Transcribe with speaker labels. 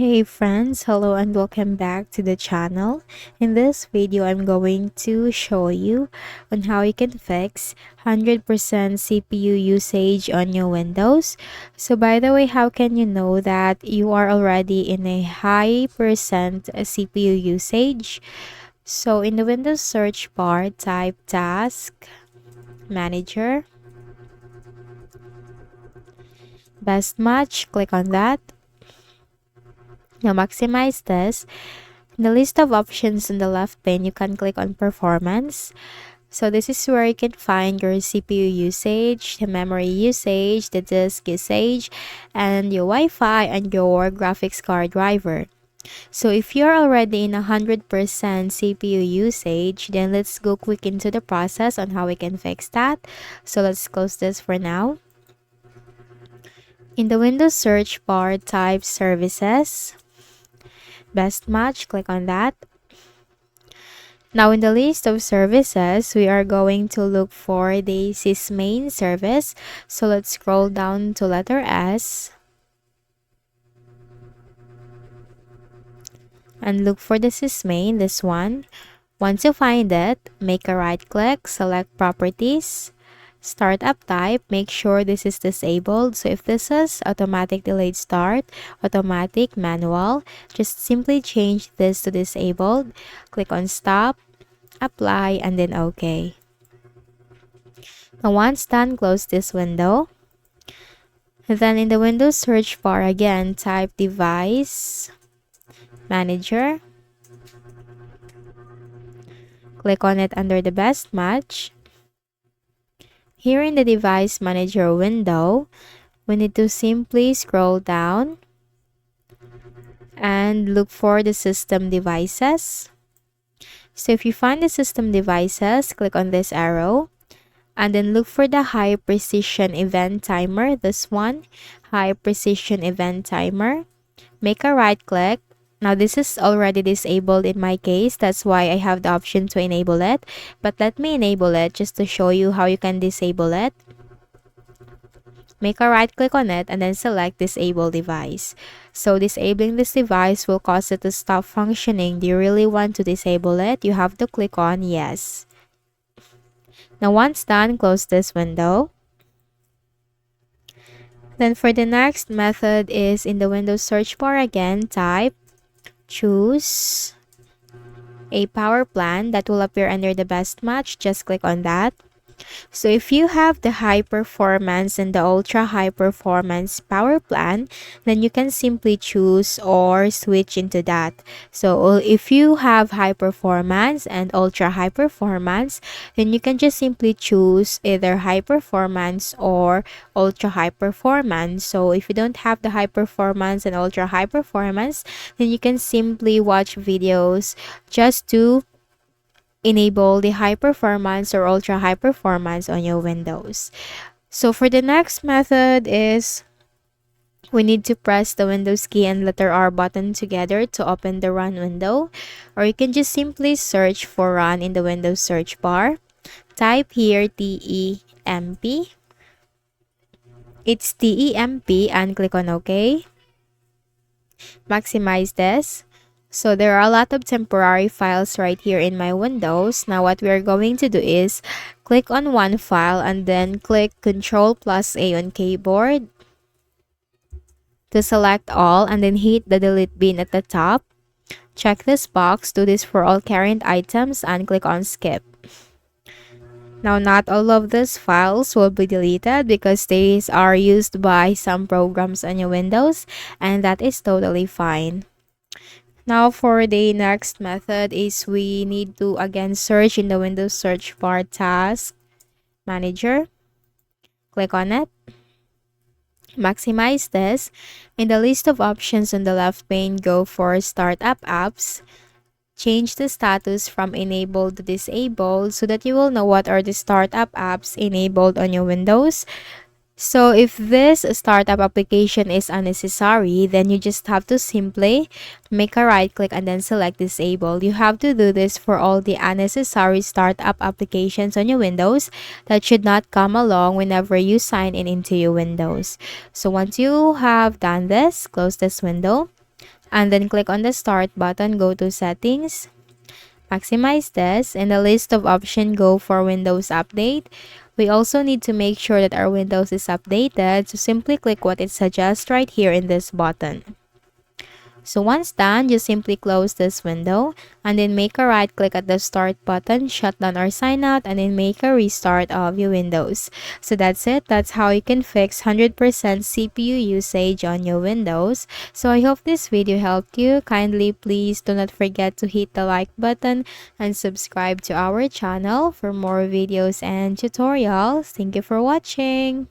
Speaker 1: Hey friends, hello and welcome back to the channel. In this video, I'm going to show you on how you can fix 100% CPU usage on your Windows. So by the way, how can you know that you are already in a high percent CPU usage? So in the Windows search bar, type Task Manager, Best Match, click on that. Now maximize this. In the list of options in the left pane, you can click on Performance. So this is where you can find your CPU usage, the memory usage, the disk usage, and your Wi-Fi and your graphics card driver. So if you're already in 100% CPU usage, then let's go quick into the process on how we can fix that. So let's close this for now. In the Windows search bar, type Services, Best Match, click on that. Now in the list of services, we are going to look for the sysmain service. So let's scroll down to letter S and look for the sysmain, this one. Once you find it, make a right click, select Properties, Startup Type, make sure this is disabled. So if this is automatic delayed start, automatic, manual, just simply change this to disabled. Click on Stop, Apply, and then OK. Now once done, close this window. Then in the Windows search bar again, type Device Manager. Click on it under the Best Match. Here in the Device Manager window, we need to simply scroll down and look for the System Devices. So if you find the System Devices, click on this arrow and then look for the High Precision Event Timer, this one, High Precision Event Timer. Make a right click. Now this is already disabled in my case, that's why I have the option to enable it. But let me enable it just to show you how you can disable it. Make a right click on it and then select Disable Device. So disabling this device will cause it to stop functioning. Do you really want to disable it? You have to click on Yes. Now once done, close this window. Then for the next method is in the Windows search bar again, type Choose a power plan. That will appear under the Best Match. Just click on that. So if you have the high performance and the ultra high performance power plan, then you can simply choose or switch into that. So if you have high performance and ultra high performance, then you can just simply choose either high performance or ultra high performance. So if you don't have the high performance and ultra high performance, then you can simply watch videos just to enable the high performance or ultra high performance on your Windows. So for the next method is we need to press the Windows key and letter R button together to open the Run window, or you can just simply search for Run in the Windows search bar. Type here TEMP. It's TEMP and click on OK. Maximize this. So there are a lot of temporary files right here in my Windows. Now what we are going to do is click on one file and then click Ctrl+A on keyboard to select all and then hit the delete bin at the top. Check this box, do this for all current items and click on skip. Now not all of these files will be deleted because these are used by some programs on your Windows, and that is totally fine. Now for the next method is we need to again search in the Windows search bar, Task Manager. Click on it. Maximize this. In the list of options on the left pane, go for Startup Apps. Change the status from enabled to disabled so that you will know what are the startup apps enabled on your Windows. So if this startup application is unnecessary, then you just have to simply make a right click and then select disable. You have to do this for all the unnecessary startup applications on your Windows that should not come along whenever you sign in into your Windows. So once you have done this, close this window. And then click on the Start button, go to Settings, maximize this. In the list of options, go for Windows Update. We also need to make sure that our Windows is updated, so simply click what it suggests right here in this button. So once done, just simply close this window and then make a right click at the Start button, shut down or sign out, and then make a restart of your Windows. So that's it. That's how you can fix 100% CPU usage on your Windows. So I hope this video helped you. Kindly please do not forget to hit the like button and subscribe to our channel for more videos and tutorials. Thank you for watching.